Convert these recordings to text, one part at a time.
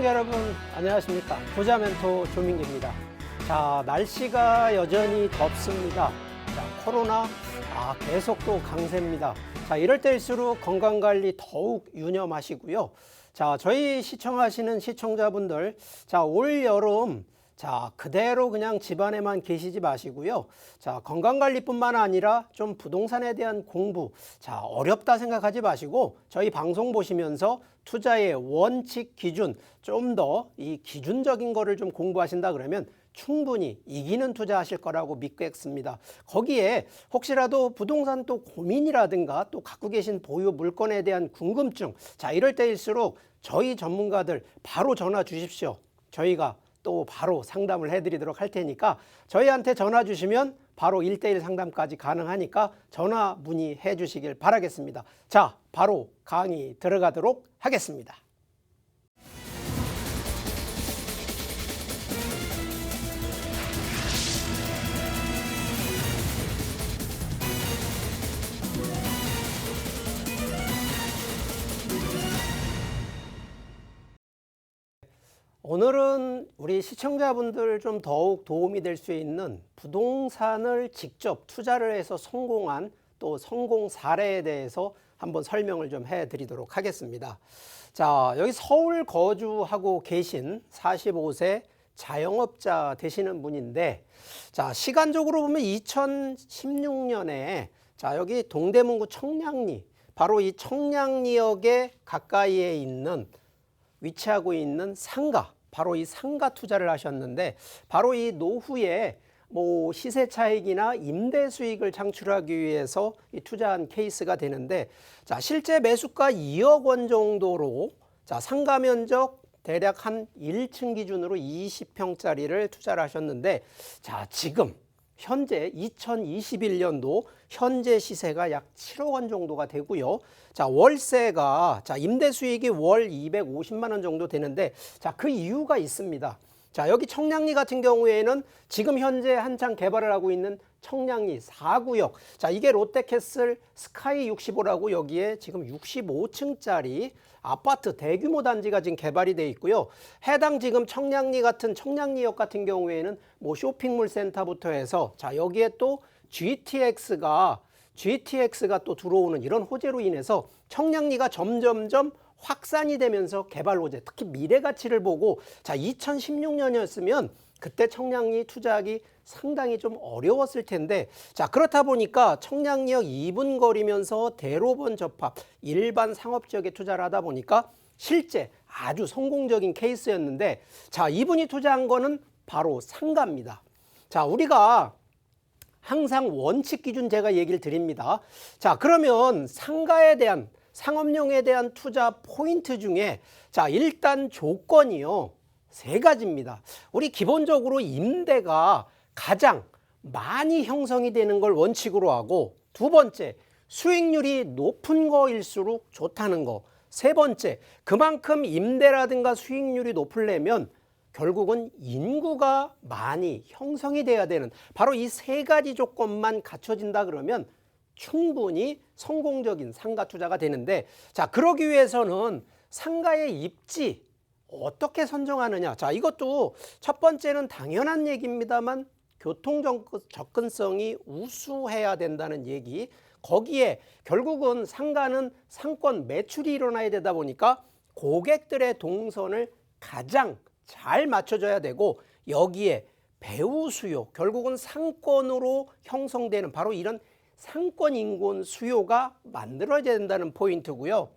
시청자 여러분 안녕하십니까. 부자 멘토 조민기입니다. 자, 날씨가 여전히 덥습니다. 자, 코로나 계속 또 강세입니다. 자, 이럴 때일수록 건강관리 더욱 유념하시고요. 자, 저희 시청하시는 시청자분들, 자, 올 여름 자, 그대로 그냥 집안에만 계시지 마시고요. 자, 건강관리뿐만 아니라 좀 부동산에 대한 공부, 자, 어렵다 생각하지 마시고 저희 방송 보시면서 투자의 원칙, 기준, 좀 더 이 기준적인 거를 좀 공부하신다 그러면 충분히 이기는 투자하실 거라고 믿겠습니다. 거기에 혹시라도 부동산 또 고민이라든가 또 갖고 계신 보유 물건에 대한 궁금증, 자, 이럴 때일수록 저희 전문가들 바로 전화 주십시오. 저희가 또 바로 상담을 해드리도록 할 테니까 저희한테 전화 주시면 바로 1:1 상담까지 가능하니까 전화 문의해 주시길 바라겠습니다. 자, 바로 강의 들어가도록 하겠습니다. 오늘은 우리 시청자분들 좀 더욱 도움이 될 수 있는 부동산을 직접 투자를 해서 성공한 또 성공 사례에 대해서 한번 설명을 좀 해드리도록 하겠습니다. 자, 여기 서울 거주하고 계신 45세 자영업자 되시는 분인데, 자, 시간적으로 보면 2016년에 자, 여기 동대문구 청량리, 바로 이 청량리역에 가까이에 있는 위치하고 있는 상가, 바로 이 상가 투자를 하셨는데, 바로 이 노후에 뭐 시세 차익이나 임대 수익을 창출하기 위해서 이 투자한 케이스가 되는데, 자, 실제 매수가 2억 원 정도로 자, 상가 면적 대략 한 1층 기준으로 20평짜리를 투자를 하셨는데, 자, 지금 현재 2021년도 현재 시세가 약 7억 원 정도가 되고요. 자, 월세가 자, 임대 수익이 월 250만 원 정도 되는데, 자, 그 이유가 있습니다. 자, 여기 청량리 같은 경우에는 지금 현재 한창 개발을 하고 있는 청량리 4구역. 자, 이게 롯데캐슬 스카이 65라고 여기에 지금 65층짜리 아파트 대규모 단지가 지금 개발이 돼 있고요. 해당 지금 청량리 같은 청량리역 같은 경우에는 뭐 쇼핑몰 센터부터 해서 자, 여기에 또 GTX가 또 들어오는 이런 호재로 인해서 청량리가 점점점 확산이 되면서 개발 호재, 특히 미래 가치를 보고 자, 2016년이었으면 그때 청량리 투자하기 상당히 좀 어려웠을 텐데, 자, 그렇다 보니까 청량리역 2분 거리면서 대로변 접합 일반 상업 지역에 투자를 하다 보니까 실제 아주 성공적인 케이스였는데, 자, 이분이 투자한 거는 바로 상가입니다. 자, 우리가 항상 원칙 기준 제가 얘기를 드립니다. 자, 그러면 상가에 대한 상업용에 대한 투자 포인트 중에 자, 일단 조건이요 3가지입니다. 우리 기본적으로 임대가 가장 많이 형성이 되는 걸 원칙으로 하고, 2번째 수익률이 높은 거일수록 좋다는 거, 3번째 그만큼 임대라든가 수익률이 높으려면 결국은 인구가 많이 형성이 돼야 되는, 바로 이 3가지 조건만 갖춰진다 그러면 충분히 성공적인 상가 투자가 되는데, 자, 그러기 위해서는 상가의 입지 어떻게 선정하느냐. 자, 이것도 첫 번째는 당연한 얘기입니다만 교통 접근성이 우수해야 된다는 얘기. 거기에 결국은 상가는 상권 매출이 일어나야 되다 보니까 고객들의 동선을 가장 잘 맞춰줘야 되고, 여기에 배우 수요, 결국은 상권으로 형성되는 바로 이런 상권 인근 수요가 만들어져야 된다는 포인트고요.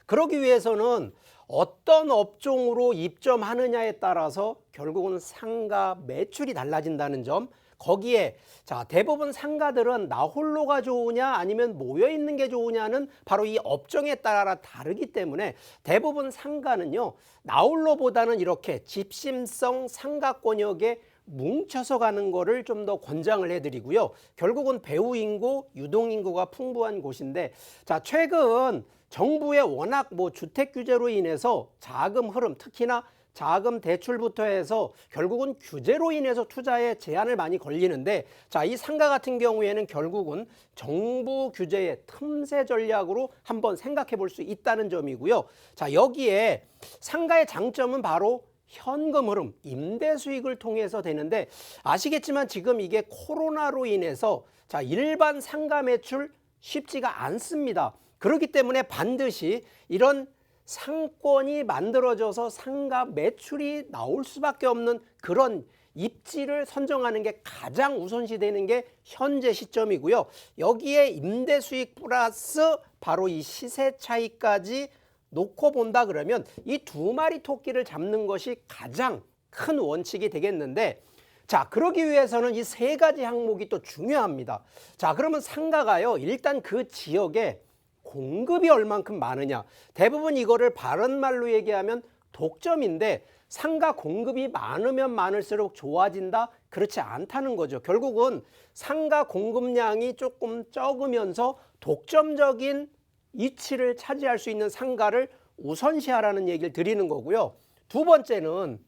그러기 위해서는 어떤 업종으로 입점하느냐에 따라서 결국은 상가 매출이 달라진다는 점, 거기에 자, 대부분 상가들은 나 홀로가 좋으냐 아니면 모여 있는 게 좋으냐는 바로 이 업종에 따라 다르기 때문에 대부분 상가는요 나 홀로보다는 이렇게 집심성 상가권역에 뭉쳐서 가는 거를 좀 더 권장을 해드리고요. 결국은 배우 인구, 유동 인구가 풍부한 곳인데, 자, 최근 정부의 워낙 뭐 주택 규제로 인해서 자금 흐름, 특히나 자금 대출부터 해서 결국은 규제로 인해서 투자에 제한을 많이 걸리는데, 자, 이 상가 같은 경우에는 결국은 정부 규제의 틈새 전략으로 한번 생각해 볼 수 있다는 점이고요. 자, 여기에 상가의 장점은 바로 현금 흐름, 임대 수익을 통해서 되는데, 아시겠지만 지금 이게 코로나로 인해서 자, 일반 상가 매출 쉽지가 않습니다. 그렇기 때문에 반드시 이런 상권이 만들어져서 상가 매출이 나올 수밖에 없는 그런 입지를 선정하는 게 가장 우선시 되는 게 현재 시점이고요. 여기에 임대 수익 플러스 바로 이 시세 차이까지 놓고 본다 그러면 이 두 마리 토끼를 잡는 것이 가장 큰 원칙이 되겠는데, 자, 그러기 위해서는 이 세 가지 항목이 또 중요합니다. 자, 그러면 상가가요, 일단 그 지역에 공급이 얼만큼 많으냐, 대부분 이거를 바른말로 얘기하면 독점인데, 상가 공급이 많으면 많을수록 좋아진다? 그렇지 않다는 거죠. 결국은 상가 공급량이 조금 적으면서 독점적인 위치를 차지할 수 있는 상가를 우선시하라는 얘기를 드리는 거고요. 두 번째는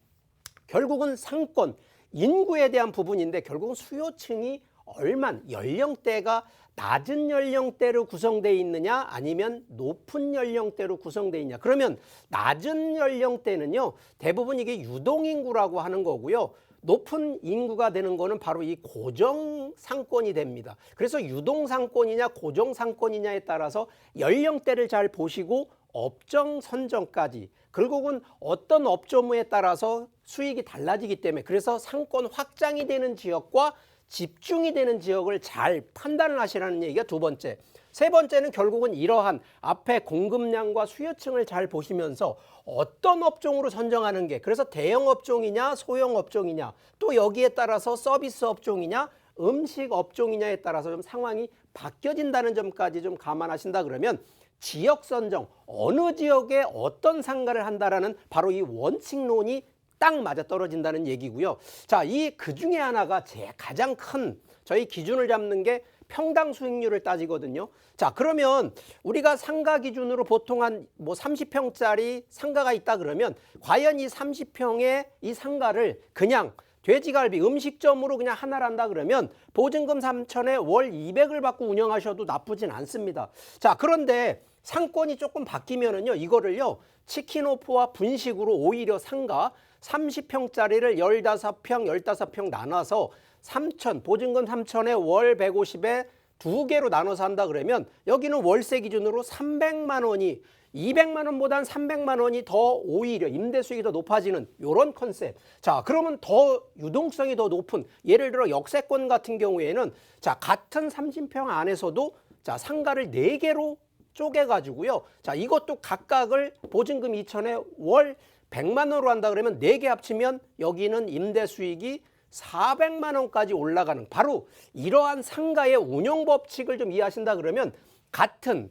결국은 상권, 인구에 대한 부분인데, 결국은 수요층이 연령대가 낮은 연령대로 구성되어 있느냐 아니면 높은 연령대로 구성되어 있냐. 그러면 낮은 연령대는요, 대부분 이게 유동인구라고 하는 거고요. 높은 인구가 되는 거는 바로 이 고정상권이 됩니다. 그래서 유동상권이냐 고정상권이냐에 따라서 연령대를 잘 보시고 업종 선정까지, 결국은 어떤 업종에 따라서 수익이 달라지기 때문에, 그래서 상권 확장이 되는 지역과 집중이 되는 지역을 잘 판단을 하시라는 얘기가 두 번째. 세 번째는 결국은 이러한 앞에 공급량과 수요층을 잘 보시면서 어떤 업종으로 선정하는 게, 그래서 대형 업종이냐 소형 업종이냐, 또 여기에 따라서 서비스 업종이냐 음식 업종이냐에 따라서 좀 상황이 바뀌어진다는 점까지 좀 감안하신다 그러면 지역 선정, 어느 지역에 어떤 상가를 한다라는 바로 이 원칙론이 딱 맞아떨어진다는 얘기고요. 자, 이 그 중에 하나가 가장 큰 저희 기준을 잡는 게 평당 수익률을 따지거든요. 자, 그러면 우리가 상가 기준으로 보통 한 뭐 30평짜리 상가가 있다 그러면 과연 이 30평의 이 상가를 그냥 돼지갈비 음식점으로 그냥 하나를 한다 그러면 보증금 3천에 월 200을 받고 운영하셔도 나쁘진 않습니다. 자, 그런데 상권이 조금 바뀌면은요, 이거를요, 치킨오프와 분식으로 오히려 상가 30평짜리를 15평 나눠서 3천, 보증금 3천에 월 150에 두 개로 나눠서 한다 그러면 여기는 월세 기준으로 300만 원이 200만 원보단 300만 원이 더 오히려 임대 수익이 더 높아지는 이런 컨셉. 자, 그러면 더 유동성이 더 높은, 예를 들어 역세권 같은 경우에는 자, 같은 30평 안에서도 자, 상가를 4개로 쪼개 가지고요. 자, 이것도 각각을 보증금 2천에 월 100만 원으로 한다 그러면 4개 합치면 여기는 임대 수익이 400만 원까지 올라가는, 바로 이러한 상가의 운영 법칙을 좀 이해하신다 그러면 같은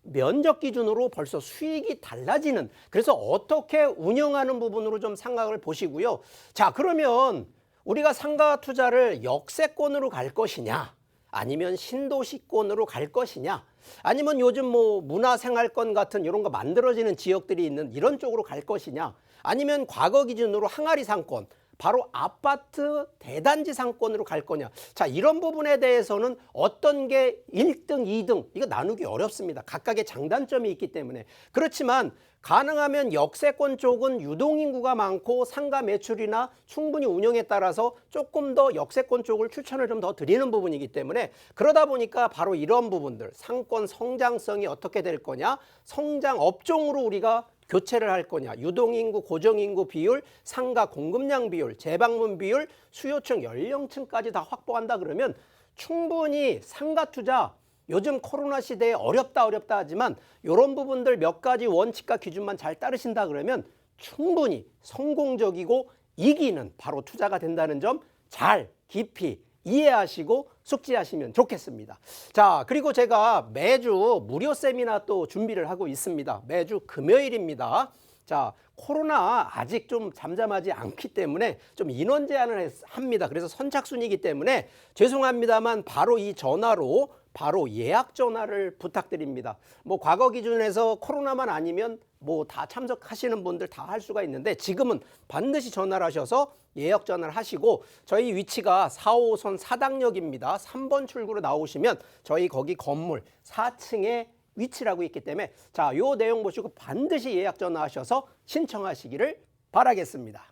면적 기준으로 벌써 수익이 달라지는, 그래서 어떻게 운영하는 부분으로 좀 생각을 보시고요. 자, 그러면 우리가 상가 투자를 역세권으로 갈 것이냐 아니면 신도시권으로 갈 것이냐, 아니면 요즘 뭐 문화생활권 같은 이런 거 만들어지는 지역들이 있는 이런 쪽으로 갈 것이냐, 아니면 과거 기준으로 항아리 상권, 바로 아파트 대단지 상권으로 갈 거냐. 자, 이런 부분에 대해서는 어떤 게 1등, 2등 이거 나누기 어렵습니다. 각각의 장단점이 있기 때문에. 그렇지만 가능하면 역세권 쪽은 유동인구가 많고 상가 매출이나 충분히 운영에 따라서 조금 더 역세권 쪽을 추천을 좀 더 드리는 부분이기 때문에, 그러다 보니까 바로 이런 부분들, 상권 성장성이 어떻게 될 거냐, 성장 업종으로 우리가 교체를 할 거냐, 유동인구, 고정인구 비율, 상가 공급량 비율, 재방문 비율, 수요층, 연령층까지 다 확보한다 그러면 충분히 상가 투자, 요즘 코로나 시대에 어렵다 하지만 이런 부분들 몇 가지 원칙과 기준만 잘 따르신다 그러면 충분히 성공적이고 이기는 바로 투자가 된다는 점 잘 깊이 이해하시고 숙지하시면 좋겠습니다. 자, 그리고 제가 매주 무료 세미나 또 준비를 하고 있습니다. 매주 금요일입니다. 자, 코로나 아직 좀 잠잠하지 않기 때문에 좀 인원 제한을 합니다. 그래서 선착순이기 때문에 죄송합니다만 바로 이 전화로 바로 예약 전화를 부탁드립니다. 뭐 과거 기준에서 코로나만 아니면 뭐 다 참석하시는 분들 다 할 수가 있는데 지금은 반드시 전화를 하셔서 예약 전화를 하시고 저희 위치가 4호선 사당역입니다. 3번 출구로 나오시면 저희 거기 건물 4층에 위치라고 있기 때문에 자, 요 내용 보시고 반드시 예약 전화하셔서 신청하시기를 바라겠습니다.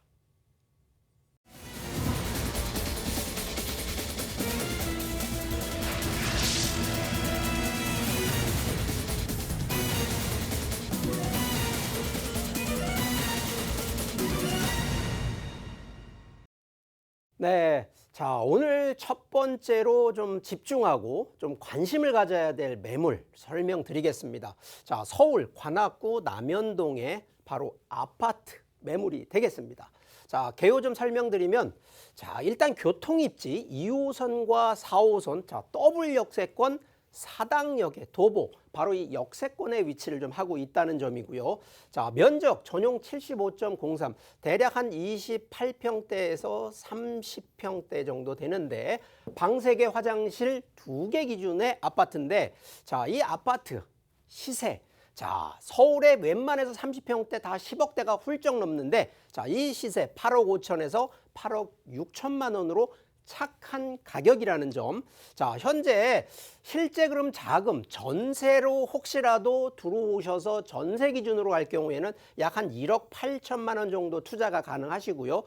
네. 자, 오늘 첫 번째로 좀 집중하고 좀 관심을 가져야 될 매물 설명드리겠습니다. 자, 서울 관악구 남현동의 바로 아파트 매물이 되겠습니다. 자, 개요 좀 설명드리면 자, 일단 교통입지 2호선과 4호선 자, 더블 역세권 사당역의 도보 바로 이 역세권의 위치를 좀 하고 있다는 점이고요. 자, 면적 전용 75.03 대략 한 28평대에서 30평대 정도 되는데 방 3개 화장실 2개 기준의 아파트인데 자, 이 아파트 시세 자, 서울에 웬만해서 30평대 다 10억대가 훌쩍 넘는데 자, 이 시세 8억 5천에서 8억 6천만 원으로 착한 가격이라는 점. 자, 현재 실제 그럼 자금 전세로 혹시라도 들어오셔서 전세 기준으로 할 경우에는 약 한 1억 8천만 원 정도 투자가 가능하시고요.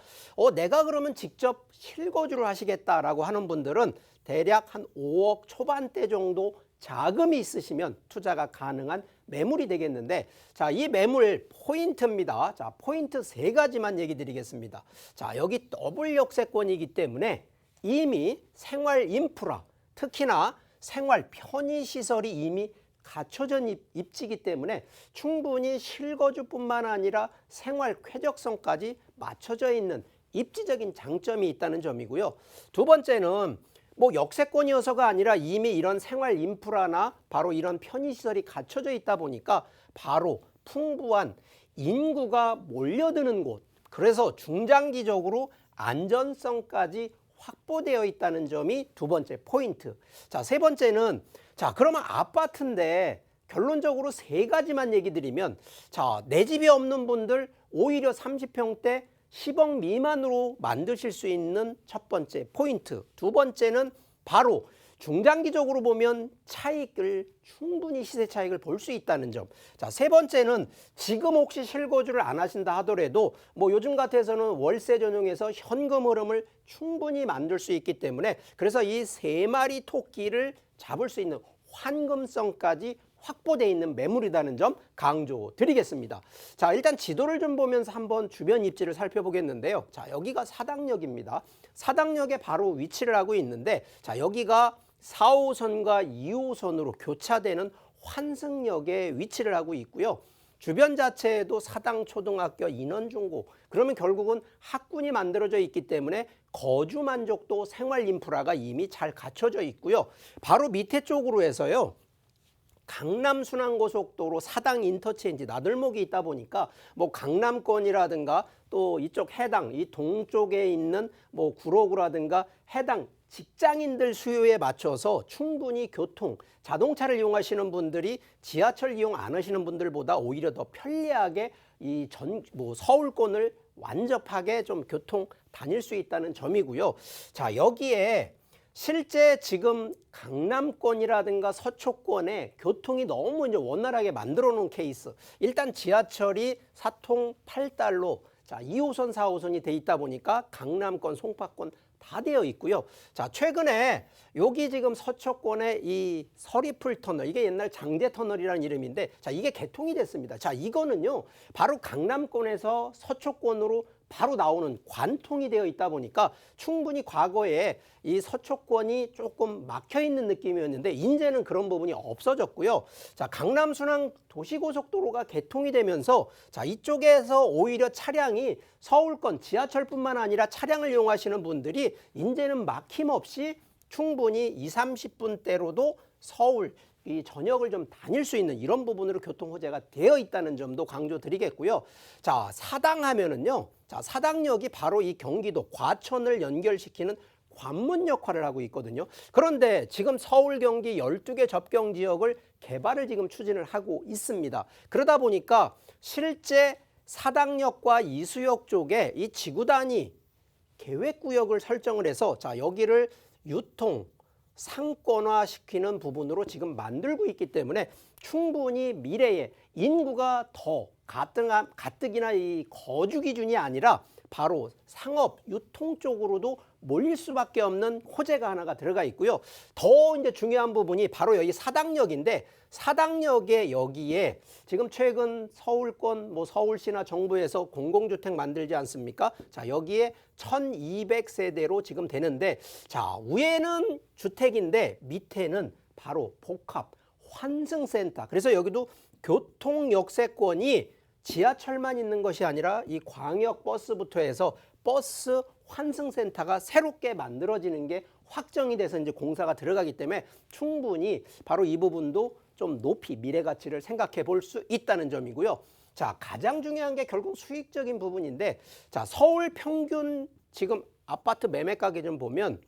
내가 그러면 직접 실거주를 하시겠다라고 하는 분들은 대략 한 5억 초반대 정도 자금이 있으시면 투자가 가능한 매물이 되겠는데 자, 이 매물 포인트입니다. 자, 포인트 3가지만 얘기 드리겠습니다. 자, 여기 더블 역세권이기 때문에 이미 생활 인프라, 특히나 생활 편의시설이 이미 갖춰진 입지이기 때문에 충분히 실거주뿐만 아니라 생활 쾌적성까지 맞춰져 있는 입지적인 장점이 있다는 점이고요. 두 번째는 뭐 역세권이어서가 아니라 이미 이런 생활 인프라나 바로 이런 편의시설이 갖춰져 있다 보니까 바로 풍부한 인구가 몰려드는 곳, 그래서 중장기적으로 안전성까지 확보되어 있다는 점이 두 번째 포인트. 자, 세 번째는 자, 그러면 아파트인데 결론적으로 3가지만 얘기 드리면 자, 내 집이 없는 분들 오히려 30평대 10억 미만으로 만드실 수 있는 첫 번째 포인트. 두 번째는 바로 중장기적으로 보면 차익을 충분히 시세 차익을 볼 수 있다는 점. 자, 세 번째는 지금 혹시 실거주를 안 하신다 하더라도 뭐 요즘 같아서는 월세 전용해서 현금 흐름을 충분히 만들 수 있기 때문에 그래서 이 3마리 토끼를 잡을 수 있는 환금성까지 확보되어 있는 매물이라는 점 강조드리겠습니다. 자, 일단 지도를 좀 보면서 한번 주변 입지를 살펴보겠는데요. 자, 여기가 사당역입니다. 사당역에 바로 위치를 하고 있는데 자, 여기가 4호선과 2호선으로 교차되는 환승역에 위치를 하고 있고요. 주변 자체에도 사당초등학교, 인원중고 그러면 결국은 학군이 만들어져 있기 때문에 거주 만족도 생활 인프라가 이미 잘 갖춰져 있고요. 바로 밑에 쪽으로 해서요. 강남순환고속도로 사당 인터체인지 나들목이 있다 보니까 뭐 강남권이라든가 또 이쪽 해당 이 동쪽에 있는 뭐 구로구라든가 해당 직장인들 수요에 맞춰서 충분히 교통, 자동차를 이용하시는 분들이 지하철 이용 안 하시는 분들보다 오히려 더 편리하게 이 서울권을 완접하게 좀 교통 다닐 수 있다는 점이고요. 자, 여기에 실제 지금 강남권이라든가 서초권에 교통이 너무 이제 원활하게 만들어 놓은 케이스. 일단 지하철이 4통 8달로 자, 2호선, 4호선이 돼 있다 보니까 강남권, 송파권 다 되어 있고요. 자, 최근에 여기 지금 서초권의 이 서리풀 터널, 이게 옛날 장대 터널이라는 이름인데 자, 이게 개통이 됐습니다. 자, 이거는요. 바로 강남권에서 서초권으로 바로 나오는 관통이 되어 있다 보니까 충분히 과거에 이 서초권이 조금 막혀 있는 느낌이었는데 이제는 그런 부분이 없어졌고요. 자, 강남 순환 도시고속도로가 개통이 되면서 자, 이쪽에서 오히려 차량이 서울권 지하철뿐만 아니라 차량을 이용하시는 분들이 이제는 막힘없이 충분히 20-30분대로도 서울 이 전역을 좀 다닐 수 있는 이런 부분으로 교통 호재가 되어 있다는 점도 강조드리겠고요. 자, 사당 하면은요. 자, 사당역이 바로 이 경기도 과천을 연결시키는 관문 역할을 하고 있거든요. 그런데 지금 서울, 경기 12개 접경 지역을 개발을 지금 추진을 하고 있습니다. 그러다 보니까 실제 사당역과 이수역 쪽에 이 지구 단위 계획구역을 설정을 해서 자, 여기를 유통, 상권화 시키는 부분으로 지금 만들고 있기 때문에 충분히 미래에 인구가 더 가뜩이나 이 거주 기준이 아니라 바로 상업, 유통 쪽으로도 몰릴 수밖에 없는 호재가 하나가 들어가 있고요. 더 이제 중요한 부분이 바로 여기 사당역인데, 사당역에 여기에 지금 최근 서울권 서울시나 정부에서 공공주택 만들지 않습니까? 자, 여기에 1200세대로 지금 되는데, 자, 위에는 주택인데 밑에는 바로 복합 환승센터. 그래서 여기도 교통 역세권이 지하철만 있는 것이 아니라 이 광역버스부터 해서 버스 환승센터가 새롭게 만들어지는 게 확정이 돼서 이제 공사가 들어가기 때문에 충분히 바로 이 부분도 좀 높이 미래 가치를 생각해 볼 수 있다는 점이고요. 자, 가장 중요한 게 결국 수익적인 부분인데, 자, 서울 평균 지금 아파트 매매 가격 좀 보면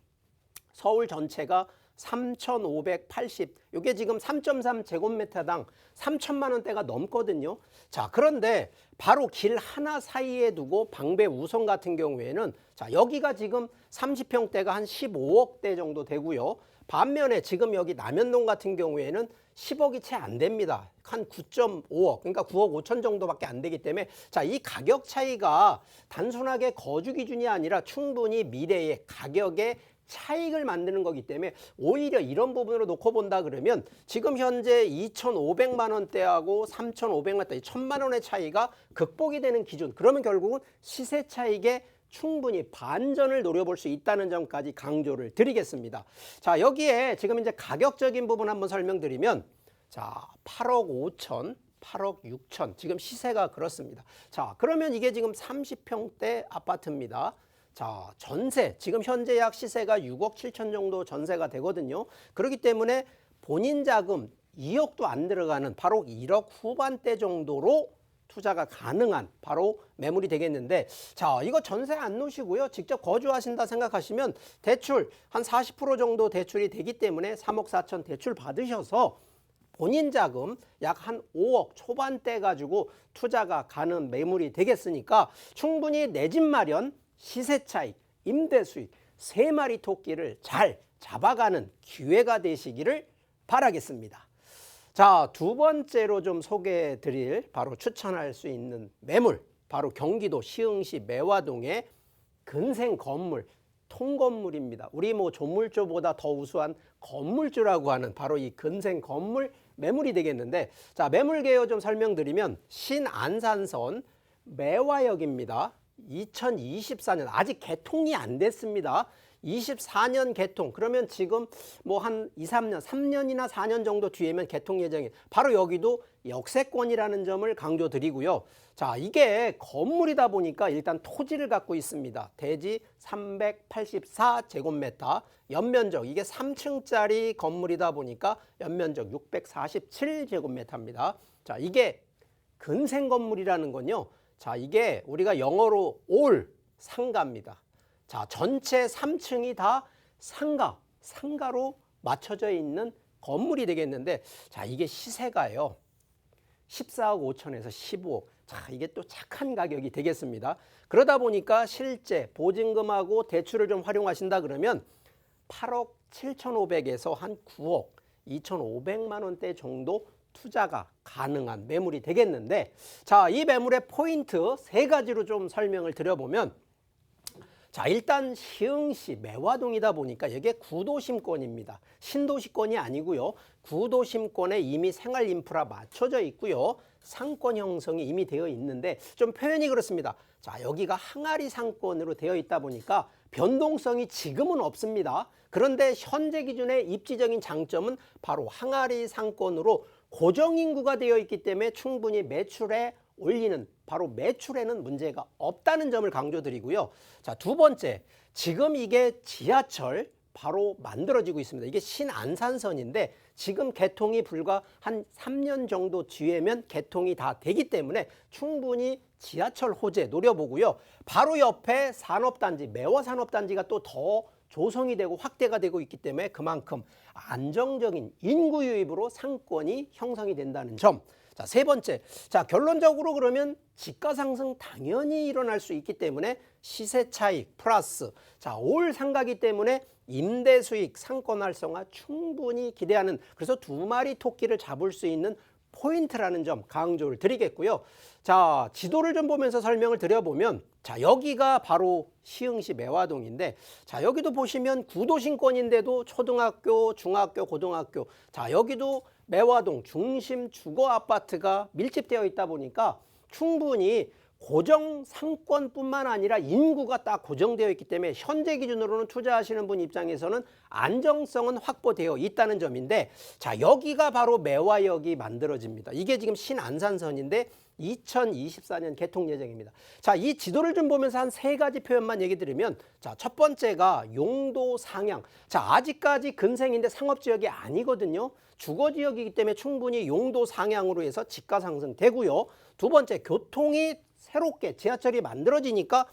서울 전체가 3,580, 이게 지금 3.3 제곱미터당 3천만 원대가 넘거든요. 자, 그런데 바로 길 하나 사이에 두고 방배 우성 같은 경우에는 자, 여기가 지금 30평대가 한 15억대 정도 되고요. 반면에 지금 여기 남현동 같은 경우에는 10억이 채 안 됩니다. 한 9.5억, 그러니까 9억 5천 정도밖에 안 되기 때문에 자, 이 가격 차이가 단순하게 거주 기준이 아니라 충분히 미래의 가격의 차익을 만드는 거기 때문에 오히려 이런 부분으로 놓고 본다 그러면 지금 현재 2,500만 원대하고 3,500만 원대, 1,000만 원의 차이가 극복이 되는 기준, 그러면 결국은 시세 차익에 충분히 반전을 노려볼 수 있다는 점까지 강조를 드리겠습니다. 자, 여기에 지금 이제 가격적인 부분 한번 설명드리면 자, 8억 5천, 8억 6천 지금 시세가 그렇습니다. 자, 그러면 이게 지금 30평대 아파트입니다. 자, 전세 지금 현재 약 시세가 6억 7천 정도 전세가 되거든요. 그렇기 때문에 본인 자금 2억도 안 들어가는 바로 1억 후반대 정도로 투자가 가능한 바로 매물이 되겠는데, 자, 이거 전세 안 놓으시고요, 직접 거주하신다 생각하시면 대출 한 40% 정도 대출이 되기 때문에 3억 4천 대출 받으셔서 본인 자금 약 한 5억 초반대 가지고 투자가 가는 매물이 되겠으니까 충분히 내 집 마련, 시세 차익, 임대 수익, 세 마리 토끼를 잘 잡아가는 기회가 되시기를 바라겠습니다. 자, 두 번째로 좀 소개해 드릴 바로 추천할 수 있는 매물, 바로 경기도 시흥시 매화동의 근생 건물, 통건물입니다. 우리 조물주보다 더 우수한 건물주라고 하는 바로 이 근생 건물 매물이 되겠는데, 자, 매물 개요 좀 설명드리면 신안산선 매화역입니다. 2024년 아직 개통이 안 됐습니다. 24년 개통, 그러면 지금 한 2, 3년, 3년이나 4년 정도 뒤에면 개통 예정이에요. 바로 여기도 역세권이라는 점을 강조드리고요. 자, 이게 건물이다 보니까 일단 토지를 갖고 있습니다. 대지 384제곱미터, 연면적 이게 3층짜리 건물이다 보니까 연면적 647제곱미터입니다. 자, 이게 근생 건물이라는 건요, 자, 이게 우리가 영어로 올 상가입니다. 자, 전체 3층이 다 상가로 맞춰져 있는 건물이 되겠는데, 자, 이게 시세가요 14억 5천에서 15억. 자, 이게 또 착한 가격이 되겠습니다. 그러다 보니까 실제 보증금하고 대출을 좀 활용하신다 그러면 8억 7,500에서 한 9억 2,500만 원대 정도 투자가 가능한 매물이 되겠는데, 자, 이 매물의 포인트 세 가지로 좀 설명을 드려보면, 자, 일단 시흥시 매화동이다 보니까 이게 구도심권입니다. 신도시권이 아니고요. 구도심권에 이미 생활 인프라 맞춰져 있고요. 상권 형성이 이미 되어 있는데 좀 표현이 그렇습니다. 자, 여기가 항아리 상권으로 되어 있다 보니까 변동성이 지금은 없습니다. 그런데 현재 기준의 입지적인 장점은 바로 항아리 상권으로 고정인구가 되어 있기 때문에 충분히 매출에 올리는, 바로 매출에는 문제가 없다는 점을 강조드리고요. 자, 두 번째, 지금 이게 지하철 바로 만들어지고 있습니다. 이게 신안산선인데 지금 개통이 불과 한 3년 정도 뒤에면 개통이 다 되기 때문에 충분히 지하철 호재 노려보고요. 바로 옆에 산업단지, 매화산업단지가 또 더 조성이 되고 확대가 되고 있기 때문에 그만큼 안정적인 인구 유입으로 상권이 형성이 된다는 점. 자, 세 번째. 자, 결론적으로 그러면 지가 상승 당연히 일어날 수 있기 때문에 시세 차익 플러스 자, 올 상가기 때문에 임대 수익, 상권 활성화 충분히 기대하는 그래서 두 마리 토끼를 잡을 수 있는 포인트라는 점 강조를 드리겠고요. 자, 지도를 좀 보면서 설명을 드려보면 자, 여기가 바로 시흥시 매화동인데 자, 여기도 보시면 구도심권인데도 초등학교, 중학교, 고등학교 자, 여기도 매화동 중심 주거 아파트가 밀집되어 있다 보니까 충분히 고정 상권뿐만 아니라 인구가 딱 고정되어 있기 때문에 현재 기준으로는 투자하시는 분 입장에서는 안정성은 확보되어 있다는 점인데 자, 여기가 바로 매화역이 만들어집니다. 이게 지금 신안산선인데 2024년 개통 예정입니다. 자, 이 지도를 좀 보면서 한 세 가지 표현만 얘기 드리면 자, 첫 번째가 용도 상향. 자, 아직까지 근생인데 상업지역이 아니거든요. 주거지역이기 때문에 충분히 용도 상향으로 해서 집가 상승되고요. 두 번째, 교통이 새롭게 지하철이 만들어지니까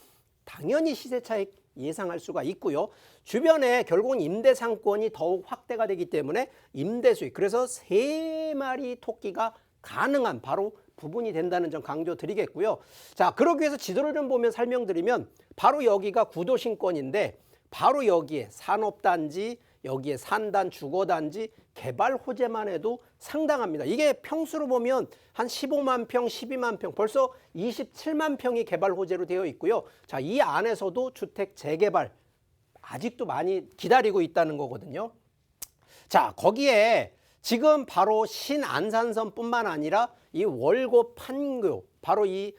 당연히 시세 차익 예상할 수가 있고요. 주변에 결국은 임대 상권이 더욱 확대가 되기 때문에 임대 수익 그래서 세 마리 토끼가 가능한 바로 부분이 된다는 점 강조 드리겠고요. 자, 그러기 위해서 지도를 좀 보면 설명드리면 바로 여기가 구도심권인데 바로 여기에 산업단지 여기에 산단 주거단지 개발 호재만 해도 상당합니다. 이게 평수로 보면 한 15만 평, 12만 평 벌써 27만 평이 개발 호재로 되어 있고요. 자, 이 안에서도 주택 재개발 아직도 많이 기다리고 있다는 거거든요. 자, 거기에 지금 바로 신안산선뿐만 아니라 이 월곶 판교 바로 이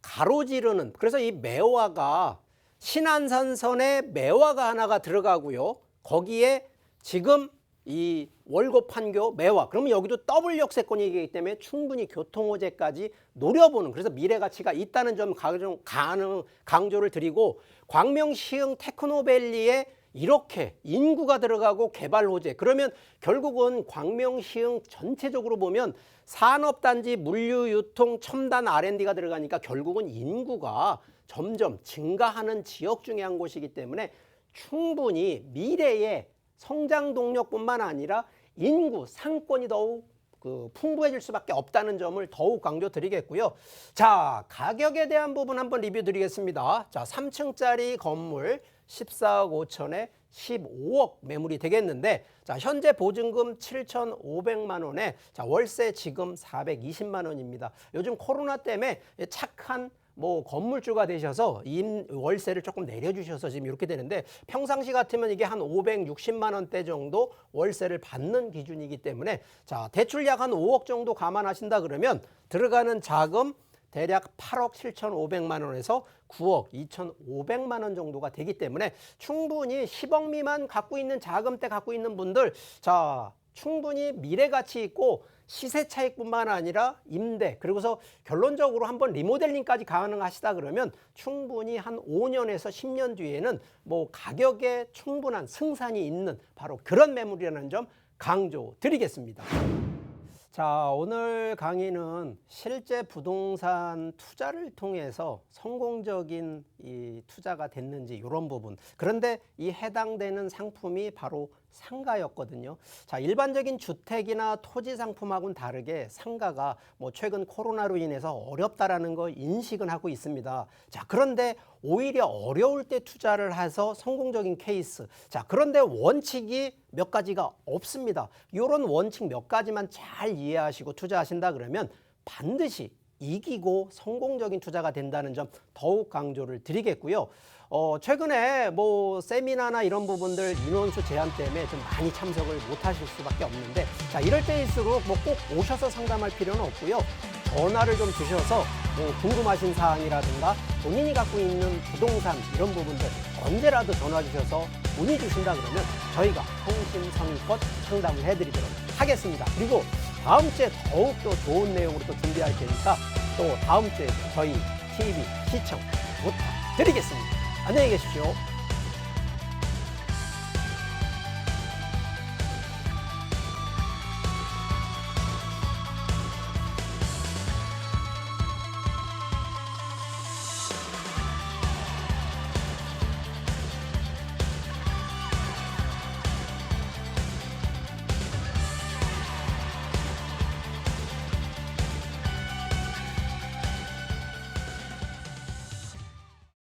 가로지르는 그래서 이 매화가 신안산선에 매화가 하나가 들어가고요. 거기에 지금 이 월곶 판교 매화 그러면 여기도 더블 역세권이기 때문에 충분히 교통호재까지 노려보는 그래서 미래 가치가 있다는 점 강조를 드리고 광명 시흥 테크노밸리에 이렇게 인구가 들어가고 개발 호재 그러면 결국은 광명 시흥 전체적으로 보면 산업단지 물류 유통 첨단 R&D가 들어가니까 결국은 인구가 점점 증가하는 지역 중에 한 곳이기 때문에 충분히 미래의 성장 동력뿐만 아니라 인구 상권이 더욱 풍부해질 수밖에 없다는 점을 더욱 강조드리겠고요. 자, 가격에 대한 부분 한번 리뷰 드리겠습니다. 자, 3층짜리 건물 14억 5천에 15억 매물이 되겠는데 자, 현재 보증금 7,500만 원에 자, 월세 지금 420만 원입니다. 요즘 코로나 때문에 착한 건물주가 되셔서 월세를 조금 내려주셔서 지금 이렇게 되는데 평상시 같으면 이게 한 560만 원대 정도 월세를 받는 기준이기 때문에 자, 대출 약 한 5억 정도 감안하신다 그러면 들어가는 자금 대략 8억 7,500만 원에서 9억 2,500만 원 정도가 되기 때문에 충분히 10억 미만 갖고 있는 자금대 갖고 있는 분들 자, 충분히 미래 가치 있고 시세 차익뿐만 아니라 임대 그리고서 결론적으로 한번 리모델링까지 가능하시다 그러면 충분히 한 5년에서 10년 뒤에는 가격에 충분한 승산이 있는 바로 그런 매물이라는 점 강조 드리겠습니다. 자, 오늘 강의는 실제 부동산 투자를 통해서 성공적인 이 투자가 됐는지 이런 부분 그런데 이 해당되는 상품이 바로 상가였거든요. 자, 일반적인 주택이나 토지 상품하고는 다르게 상가가 최근 코로나로 인해서 어렵다라는 거 인식은 하고 있습니다. 자, 그런데 오히려 어려울 때 투자를 해서 성공적인 케이스. 자, 그런데 원칙이 몇 가지가 없습니다. 이런 원칙 몇 가지만 잘 이해하시고 투자하신다 그러면 반드시 이기고 성공적인 투자가 된다는 점 더욱 강조를 드리겠고요. 최근에 세미나나 이런 부분들 인원수 제한 때문에 좀 많이 참석을 못 하실 수밖에 없는데 자, 이럴 때일수록 꼭 오셔서 상담할 필요는 없고요. 전화를 좀 주셔서 궁금하신 사항이라든가 본인이 갖고 있는 부동산 이런 부분들 언제라도 전화 주셔서 문의 주신다 그러면 저희가 성심성의껏 상담을 해드리도록 하겠습니다. 그리고 다음 주에 더욱더 좋은 내용으로 또 준비할 테니까 또 다음 주에 저희 TV 시청 부탁드리겠습니다. 안녕히 계십시오.